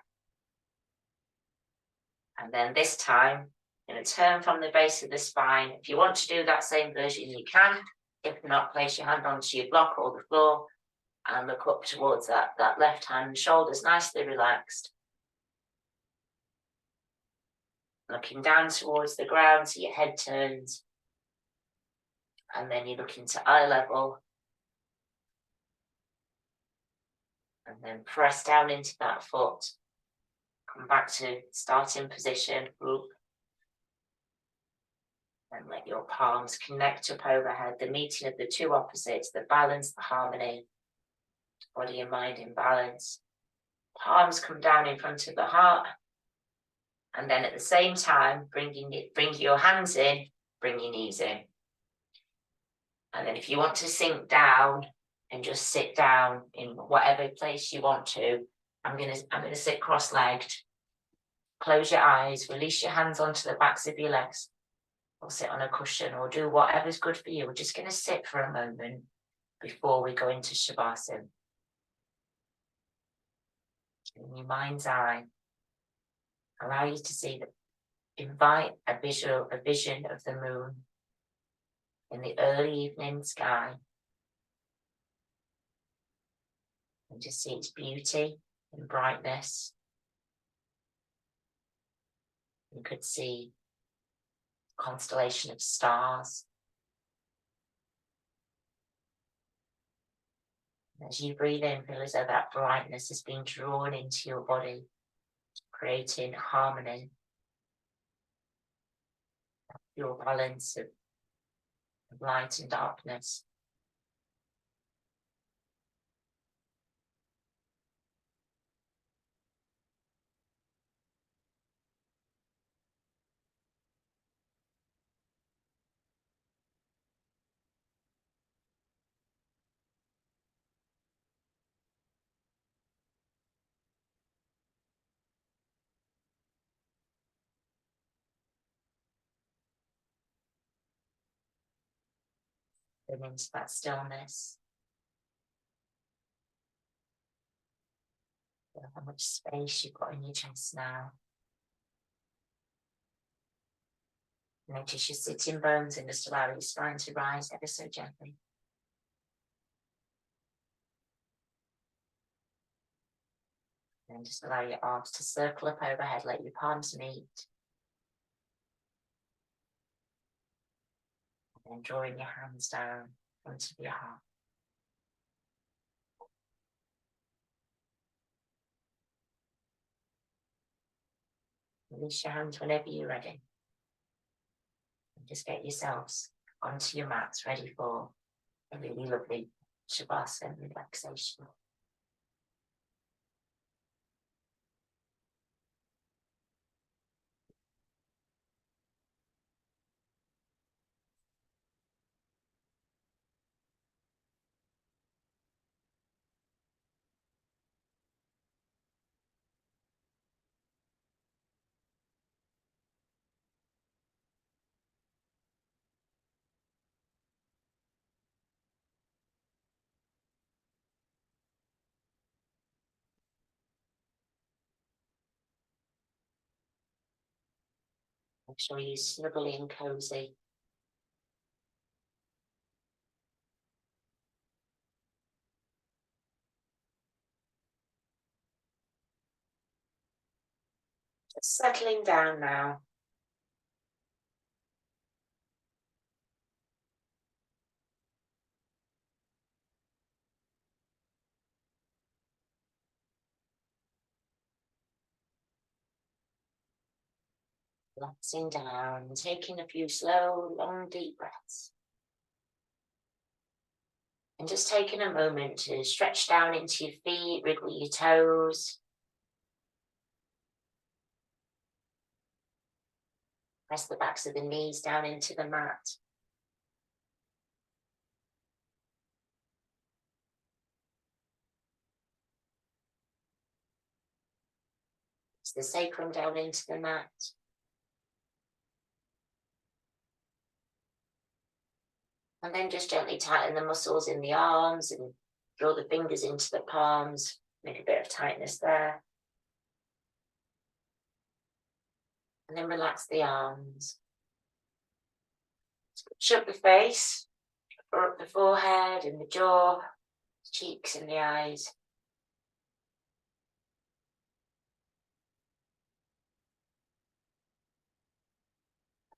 And then this time, you're going to turn from the base of the spine. If you want to do that same version, you can. If not, place your hand onto your block or the floor and look up towards that left hand, shoulders nicely relaxed. Looking down towards the ground so your head turns. And then you're looking to eye level. And then press down into that foot. Come back to starting position. And let your palms connect up overhead. The meeting of the two opposites, the balance, the harmony. Body and mind in balance. Palms come down in front of the heart. And then at the same time, bring your hands in, bring your knees in. And then if you want to sink down and just sit down in whatever place you want to, I'm gonna sit cross-legged. Close your eyes, release your hands onto the backs of your legs, or sit on a cushion, or do whatever's good for you. We're just going to sit for a moment before we go into Shavasana. In your mind's eye, allow you to see invite a vision of the moon in the early evening sky, and just see its beauty and brightness. You could see a constellation of stars. As you breathe in, feel as though that brightness is being drawn into your body, creating harmony, your balance of light and darkness. And into that stillness. Feel how much space you've got in your chest now. Notice your sitting bones and just allow your spine to rise ever so gently. And just allow your arms to circle up overhead, let your palms meet. And then drawing your hands down onto your heart. Release your hands whenever you're ready. And just get yourselves onto your mats, ready for a really lovely Shavasana relaxation. Make sure you snuggle in cozy. Settling down now. Relaxing down, taking a few slow, long, deep breaths. And just taking a moment to stretch down into your feet, wriggle your toes. Press the backs of the knees down into the mat. Press the sacrum down into the mat. And then just gently tighten the muscles in the arms and draw the fingers into the palms. Make a bit of tightness there. And then relax the arms. Scrunch up the face, or up the forehead and the jaw, the cheeks and the eyes.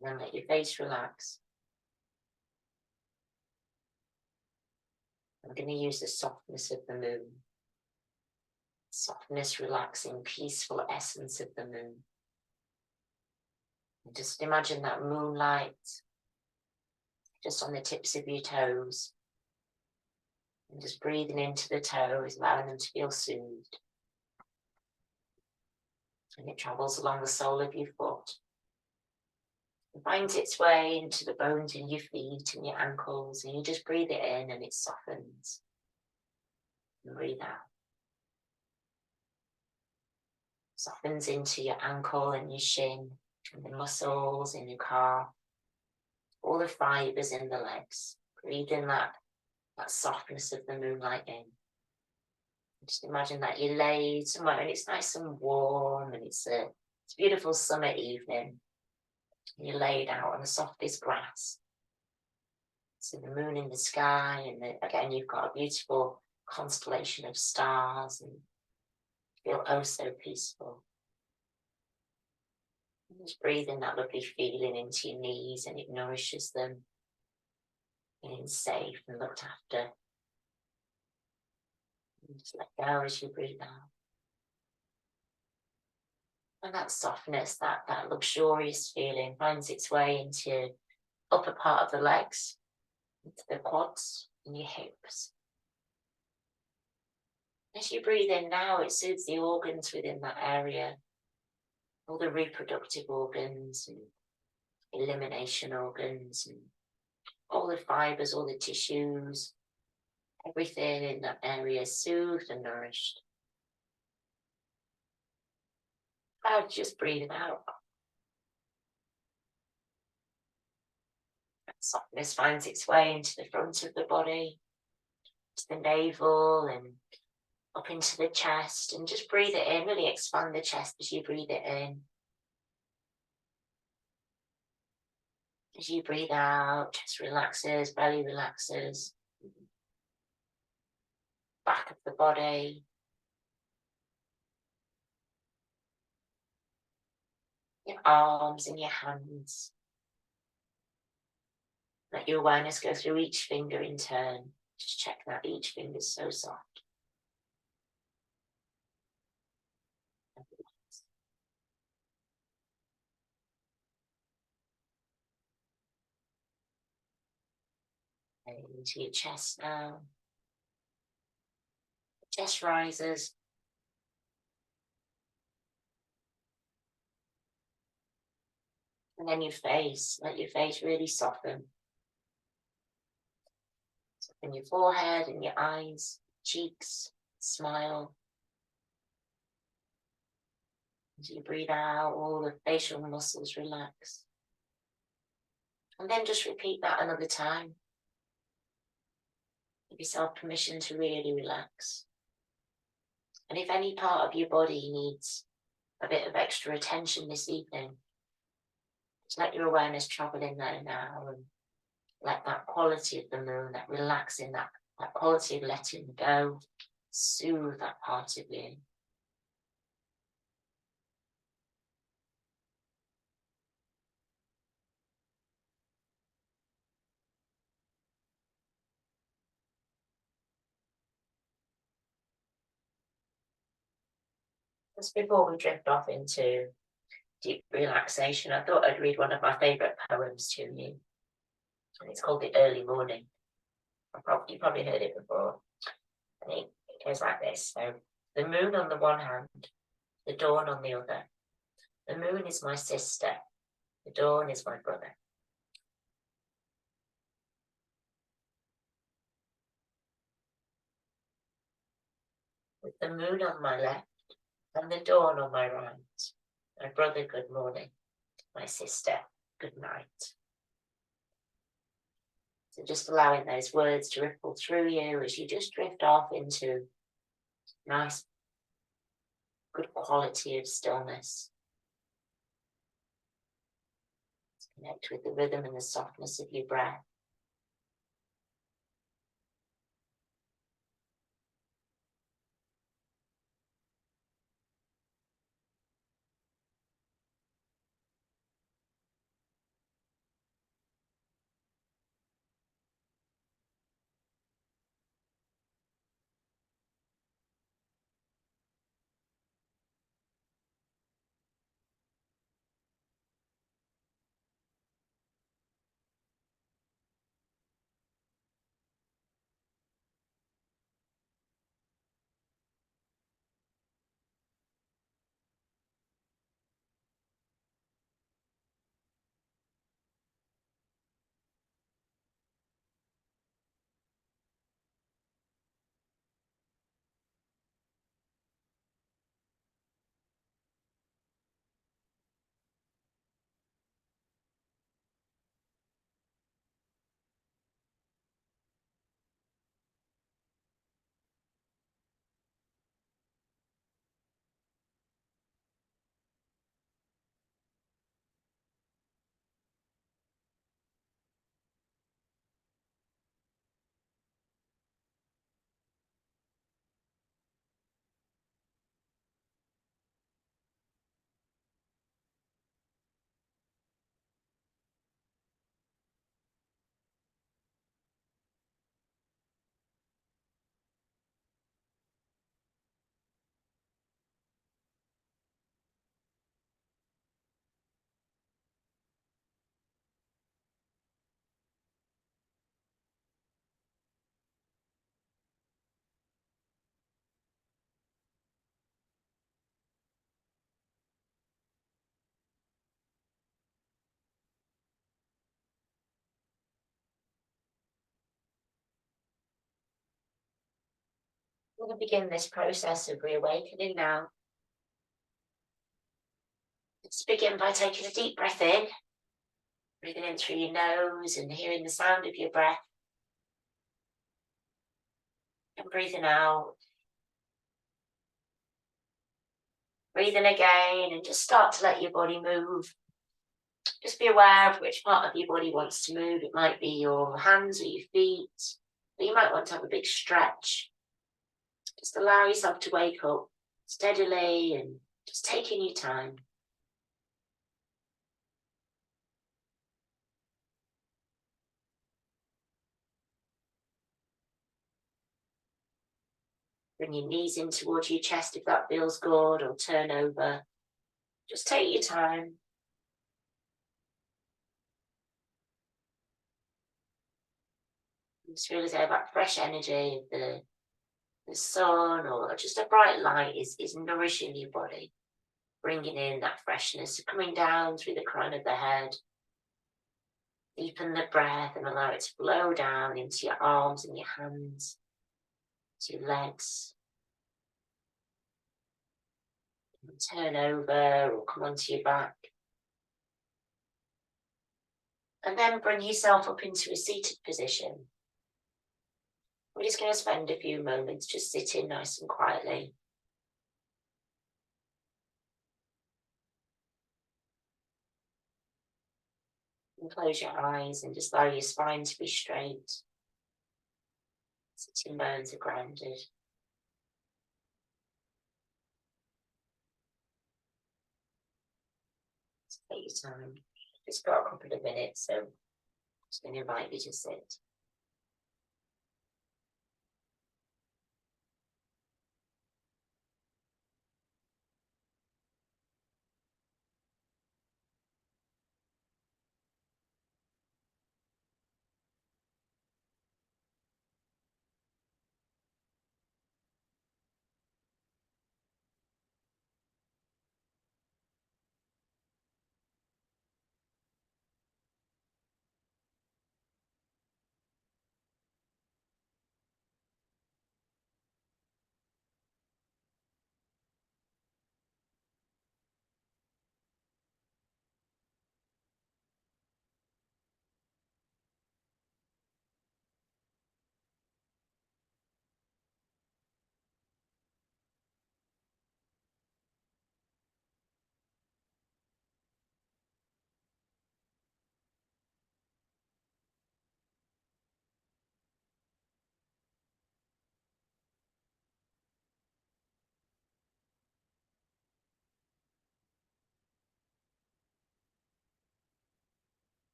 And then let your face relax. I'm going to use the softness of the moon. Softness, relaxing, peaceful essence of the moon. And just imagine that moonlight just on the tips of your toes. And just breathing into the toes, allowing them to feel soothed. And it travels along the sole of your foot. It finds its way into the bones in your feet and your ankles. And you just breathe it in and it softens. And breathe out. Softens into your ankle and your shin, and the muscles in your calf, all the fibers in the legs. Breathe in that softness of the moonlight in. Just imagine that you lay somewhere and it's nice and warm and it's a beautiful summer evening. You're laid out on the softest grass. So the moon in the sky, and again you've got a beautiful constellation of stars and feel oh so peaceful. And just breathe in that lovely feeling into your knees and it nourishes them. Feeling safe and looked after. And just let go as you breathe out. And that softness, that luxurious feeling finds its way into your upper part of the legs, into the quads and your hips. As you breathe in now, it soothes the organs within that area, all the reproductive organs and elimination organs and all the fibers, all the tissues, everything in that area is soothed and nourished. Now just breathe out. Softness finds its way into the front of the body, to the navel and up into the chest, and just breathe it in, really expand the chest as you breathe it in. As you breathe out, chest relaxes, belly relaxes. Back of the body. Your arms and your hands. Let your awareness go through each finger in turn. Just check that each finger is so soft. Into your chest now. Chest rises. And then your face. Let your face really soften. Soften your forehead and your eyes, cheeks, smile. As you breathe out, all the facial muscles relax. And then just repeat that another time. Give yourself permission to really relax. And if any part of your body needs a bit of extra attention this evening, just let your awareness travel in there now and let that quality of the moon, that relaxing, that quality of letting go, soothe that part of you. Just before we drift off into deep relaxation, I thought I'd read one of my favourite poems to you. And it's called The Early Morning. You probably heard it before. And it goes like this. So, the moon on the one hand, the dawn on the other. The moon is my sister, the dawn is my brother. With the moon on my left and the dawn on my right, my brother, good morning. My sister, good night. So just allowing those words to ripple through you as you just drift off into nice, good quality of stillness. Connect with the rhythm and the softness of your breath. We're going to begin this process of reawakening now. Let's begin by taking a deep breath in, breathing in through your nose and hearing the sound of your breath. And breathing out. Breathing again and just start to let your body move. Just be aware of which part of your body wants to move. It might be your hands or your feet, but you might want to have a big stretch. Just allow yourself to wake up steadily and just taking your time. Bring your knees in towards your chest if that feels good, or turn over. Just take your time. Just feel as though that fresh energy of the sun or just a bright light is nourishing your body, bringing in that freshness, coming down through the crown of the head. Deepen the breath and allow it to blow down into your arms and your hands, to your legs. And turn over or come onto your back. And then bring yourself up into a seated position. We're just going to spend a few moments just sitting nice and quietly. And close your eyes and just allow your spine to be straight. Sitting bones are grounded. Just take your time. Just got a couple of minutes, so I'm just going to invite you to sit.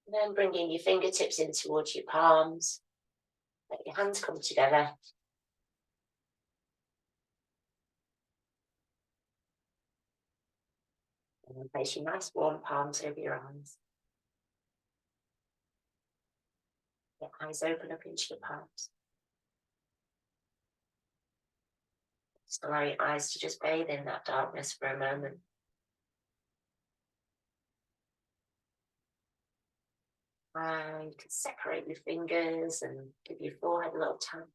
And then bringing your fingertips in towards your palms. Let your hands come together. And then place your nice warm palms over your eyes. Your eyes open up into your palms. Just allow your eyes to just bathe in that darkness for a moment. And you can separate your fingers and give your forehead a little tap.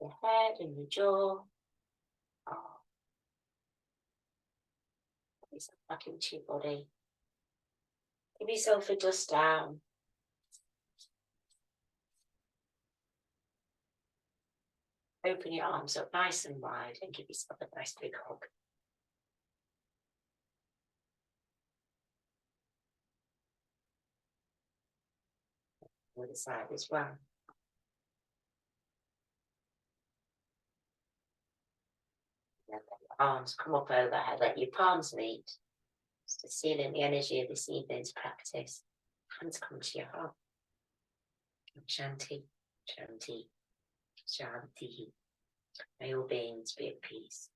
Your head and your jaw. Oh, put yourself back into your body. Give yourself a dust down. Open your arms up nice and wide and give yourself a nice big hug. The other side as well. And then let your arms come up overhead, let your palms meet. Just sealing the energy of this evening's practice. Hands come to your heart. Shanti, Shanti, Shanti. May all beings be at peace.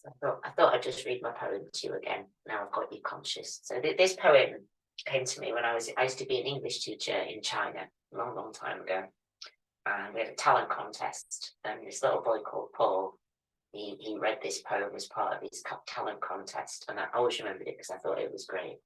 I thought I'd just read my poem to you again. Now I've got you conscious. So this poem came to me when I used to be an English teacher in China a long, long time ago. And we had a talent contest. And this little boy called Paul, he read this poem as part of his talent contest. And I always remembered it because I thought it was great.